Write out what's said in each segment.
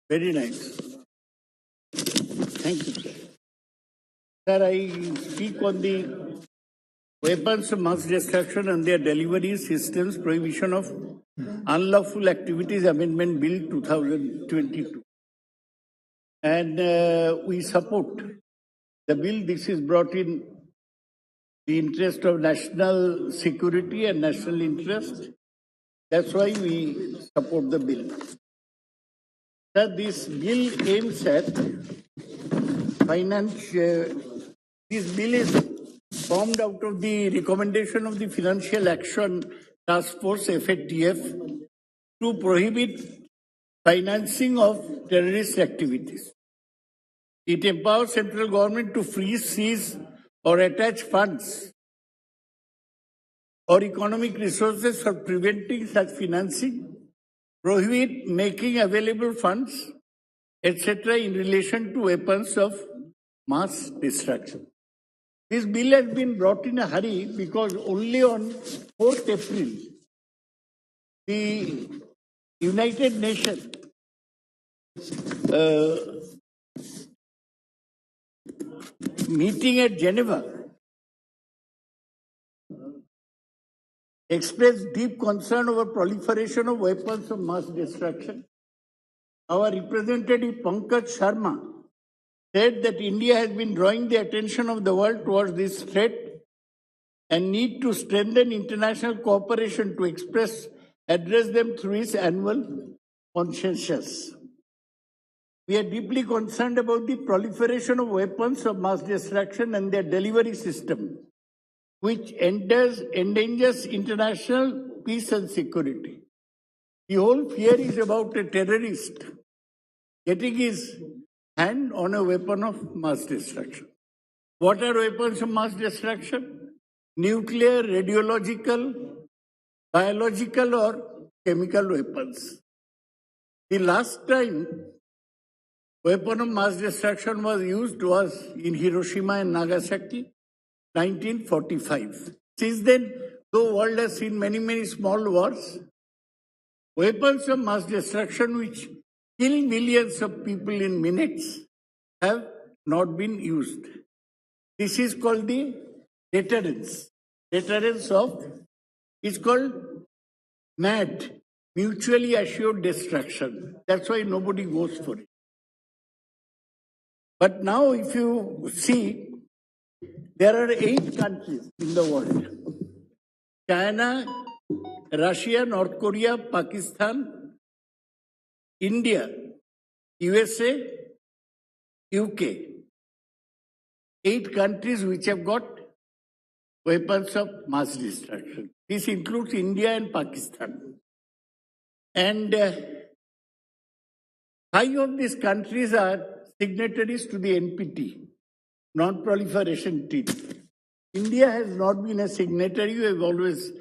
Very nice. Thank you, sir. Sir, I speak on the weapons of mass destruction and their delivery systems prohibition of unlawful activities amendment bill 2022. And we support the bill. This is brought in the interest of national security and national interest. That's why we support the bill. Sir, this bill aims at this bill is formed out of the recommendation of the Financial Action Task Force, FATF, to prohibit financing of terrorist activities. It empowers central government to freeze, seize, or attach funds or economic resources for preventing such financing, prohibit making available funds, etc. in relation to weapons of mass destruction. This bill has been brought in a hurry because only on 4th April, the United Nations meeting at Geneva expressed deep concern over proliferation of weapons of mass destruction. Our representative Pankaj Sharma said that India has been drawing the attention of the world towards this threat and need to strengthen international cooperation to address them through its annual consensus. We are deeply concerned about the proliferation of weapons of mass destruction and their delivery system, which endangers international peace and security. The whole fear is about a terrorist getting his hand on a weapon of mass destruction. What are weapons of mass destruction? Nuclear, radiological, biological or chemical weapons. The last time weapon of mass destruction was used was in Hiroshima and Nagasaki, 1945. Since then, the world has seen many small wars, weapons of mass destruction which kill millions of people in minutes have not been used. This is called the deterrence. Deterrence of, it's called MAD, mutually assured destruction. That's why nobody goes for it. But now if you see, there are 8 countries in the world. China, Russia, North Korea, Pakistan, India, USA, UK. 8 countries which have got weapons of mass destruction. This includes India and Pakistan. And 5 of these countries are signatories to the NPT, Non-Proliferation Treaty. India has not been a signatory. We have always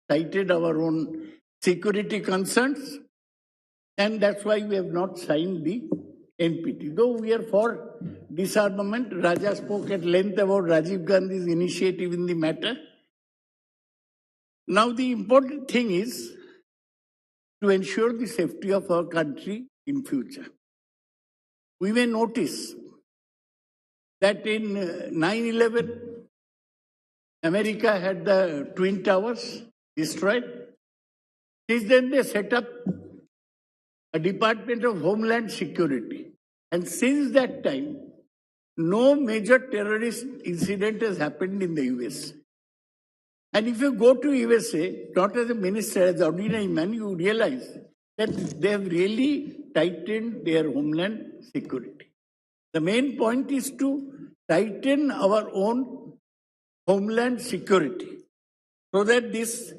cited our own security concerns, and that's why we have not signed the NPT. Though we are for disarmament, Raja spoke at length about Rajiv Gandhi's initiative in the matter. Now the important thing is to ensure the safety of our country in future. We may notice that in 9/11, America had the Twin Towers destroyed. Since then, they set up a Department of Homeland Security. And since that time, no major terrorist incident has happened in the US. And if you go to USA, not as a minister, as an ordinary man, you realize that they have really tightened their homeland security. The main point is to tighten our own homeland security so that this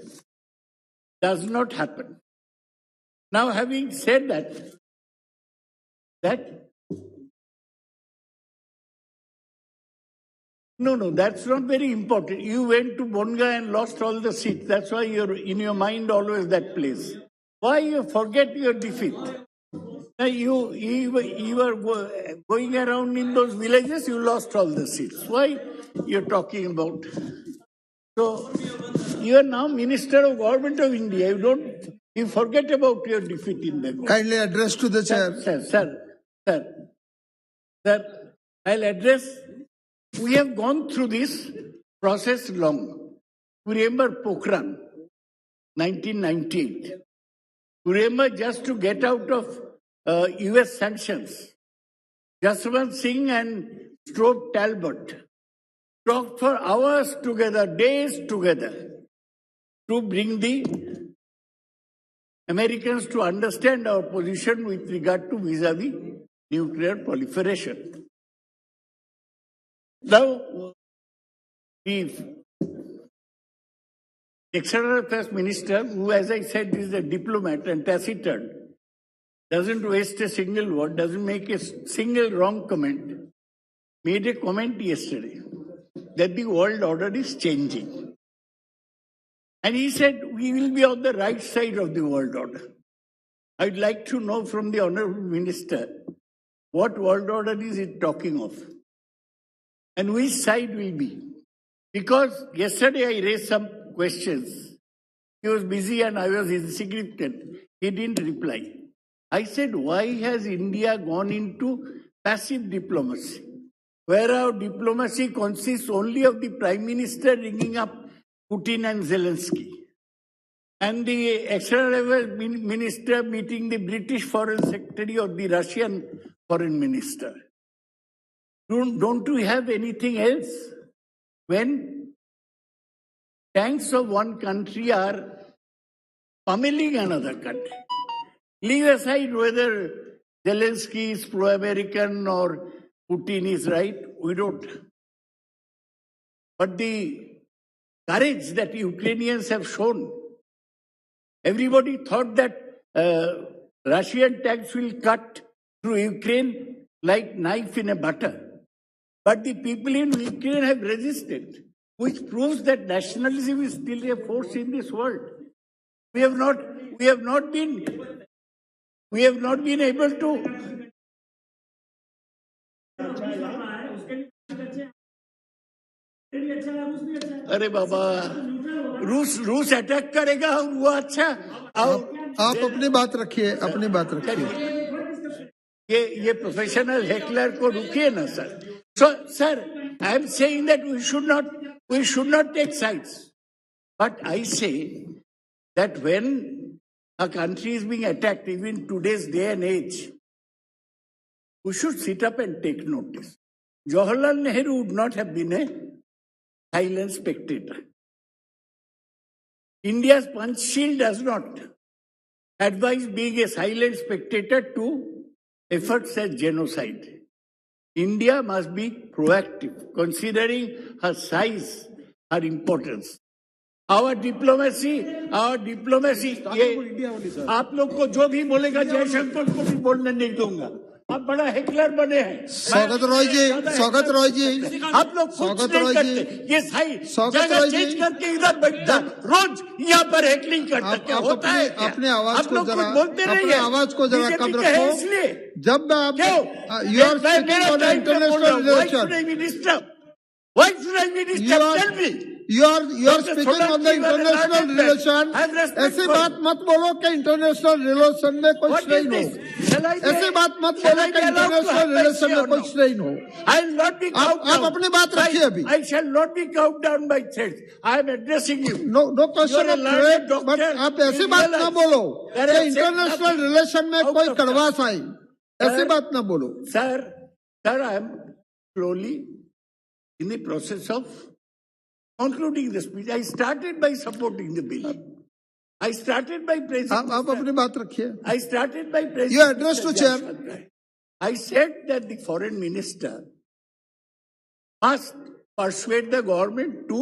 does not happen. Now, having said no, that's not very important. You went to Bonga and lost all the seats. That's why you're in your mind always that place. Why you forget your defeat? You were going around in those villages, you lost all the seats. Why you're talking about? So you are now Minister of Government of India. You forget about your defeat in the government. Kindly address to the chair. Sir, Sir, sir, I'll address. We have gone through this process long. Remember Pokhran, 1998. Remember, just to get out of US sanctions, Jaswant Singh and Stroke Talbot talked for hours together, days together, to bring the Americans to understand our position with regard to vis-a-vis nuclear proliferation. Now, the External Affairs Minister, who, as I said, is a diplomat and taciturn, doesn't waste a single word, doesn't make a single wrong comment, made a comment yesterday that the world order is changing. And he said, we will be on the right side of the world order. I'd like to know from the Honorable Minister, what world order is he talking of? And which side will be? Because yesterday I raised some questions. He was busy and I was insignificant. He didn't reply. I said, why has India gone into passive diplomacy, where our diplomacy consists only of the Prime Minister ringing up Putin and Zelensky, and the External Affairs Minister meeting the British Foreign Secretary or the Russian Foreign Minister? Don't we have anything else? When tanks of one country are pummeling another country, leave aside whether Zelensky is pro-American or Putin is right, we don't. But the courage that Ukrainians have shown, everybody thought that Russian tanks will cut through Ukraine like knife in a butter. But the people in Ukraine have resisted, which proves that nationalism is still a force in this world. We have not been able to. अरे बाबा, रूस attack करेगा वो अच्छा। आप अपनी बात रखिए, अपनी बात रखिए। ये प्रोफेशनल हेकलर को रुकिए ना sir. So, sir, I am saying that we should not take sides. But I say that when a country is being attacked, even today's day and age, we should sit up and take notice. Jawaharlal Nehru would not have been a silent spectator. India's punch shield does not advise being a silent spectator to efforts as genocide. India must be proactive, considering her size, her importance. Our diplomacy, ये आप लोग को जो भी बोलेगा जयशंकर को भी बोलने नहीं दूंगा। आप बड़ा हेकलर बने हैं। स्वागत रॉय जी, आप लोग कुछ नहीं करते। ये सही जगह चेंज करके इधर बैठता, रोज यहाँ पर हेकलिंग करता, क्या होता है? अपने आवाज को जरा, अपने आवाज को जरा कम रखो। जब आप you are speaking on international relation, why should I be disturbed? Tell me. You are speaking on the international relation. ऐसे बात मत बोलो कि इंटरनेशनल रिलेशन में कोई स्ट्रेन हो। ऐसे बात मत बोलो कि इंटरनेशनल रिलेशन में कोई स्ट्रेन हो। आप अपनी बात रखिए अभी। I shall not be cowed down by threats. I am addressing you. No question of threat, but आप ऐसी बात ना बोलो कि इंटरनेशनल रिलेशन में कोई कड़वास आई। ऐसी बात ना बोलो। Sir, I am slowly in the process of concluding the speech. I started by supporting the bill. I started by praising. आप अपनी बात रखिए. I started by praising. You address to chair. I said that the foreign minister must persuade the government to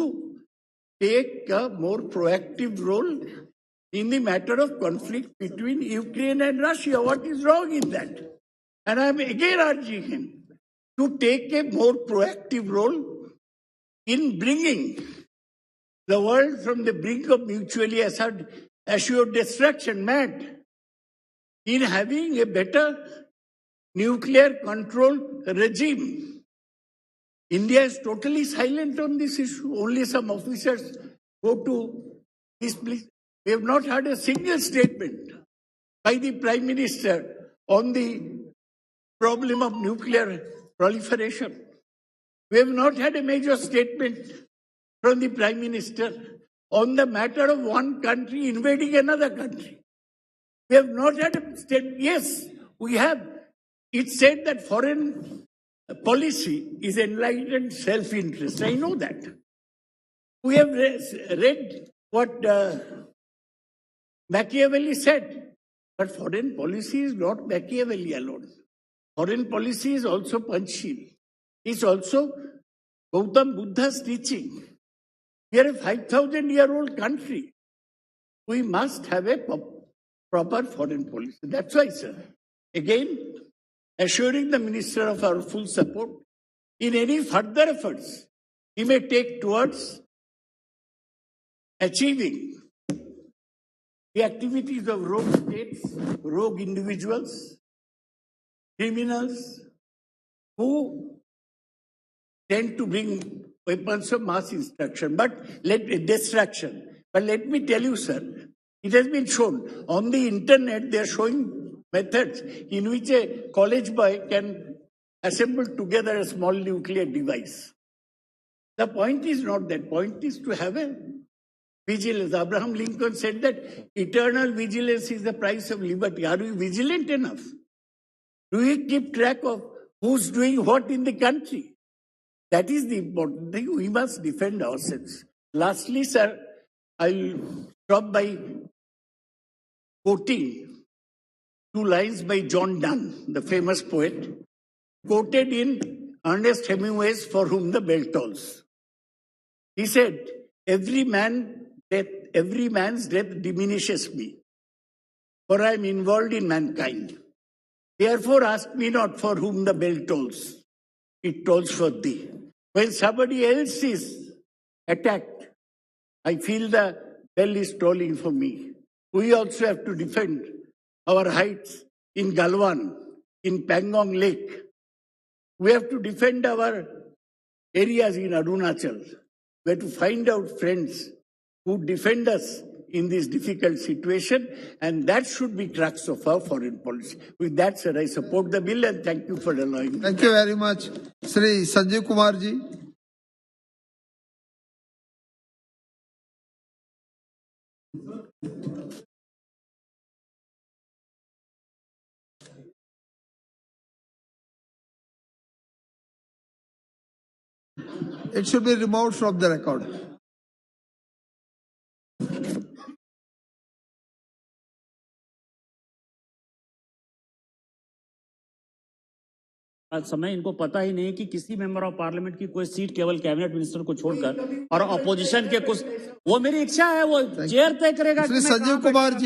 take a more proactive role in the matter of conflict between Ukraine and Russia. What is wrong in that? And I am again urging him to take a more proactive role in bringing the world from the brink of mutually assured destruction, mad, in having a better nuclear control regime. India is totally silent on this issue. Only some officers go to this place. We have not had a single statement by the Prime Minister on the problem of nuclear proliferation. We have not had a major statement from the Prime Minister on the matter of one country invading another country. We have not had a statement. Yes, we have. It said that foreign policy is enlightened self-interest. I know that. We have read what Machiavelli said. But foreign policy is not Machiavelli alone. Foreign policy is also Panchsheel. It's also Gautam Buddha's teaching. We are a 5,000-year-old country. We must have a proper foreign policy. That's why, sir, again, assuring the Minister of our full support in any further efforts he may take towards achieving the activities of rogue states, rogue individuals, criminals who tend to bring weapons of mass destruction. But let me tell you, sir, it has been shown on the internet. They are showing methods in which a college boy can assemble together a small nuclear device. The point is not that. Point is to have a vigilance. Abraham Lincoln said that eternal vigilance is the price of liberty. Are we vigilant enough? Do we keep track of who's doing what in the country? That is the important thing. We must defend ourselves. Lastly, sir, I'll stop by quoting 2 lines by John Donne, the famous poet, quoted in Ernest Hemingway's For Whom the Bell Tolls. He said, every man's death diminishes me, for I am involved in mankind. Therefore ask me not for whom the bell tolls. It tolls for thee. When somebody else is attacked, I feel the bell is tolling for me. We also have to defend our heights in Galwan, in Pangong Lake. We have to defend our areas in Arunachal. We have to find out friends who defend us in this difficult situation, and that should be crux of our foreign policy. With that, sir, I support the bill and thank you for allowing me. Thank you very much. Shri Sanjeev Kumar ji. It should be removed from the record. आज समय इनको पता ही नहीं कि किसी member of parliament की कोई seat केवल कैबिनेट मिनिस्टर को छोड़कर और अपोजिशन के कुछ, वो मेरी इच्छा है, वो चेयर तय करेगा। श्री संजीव कुमार जी।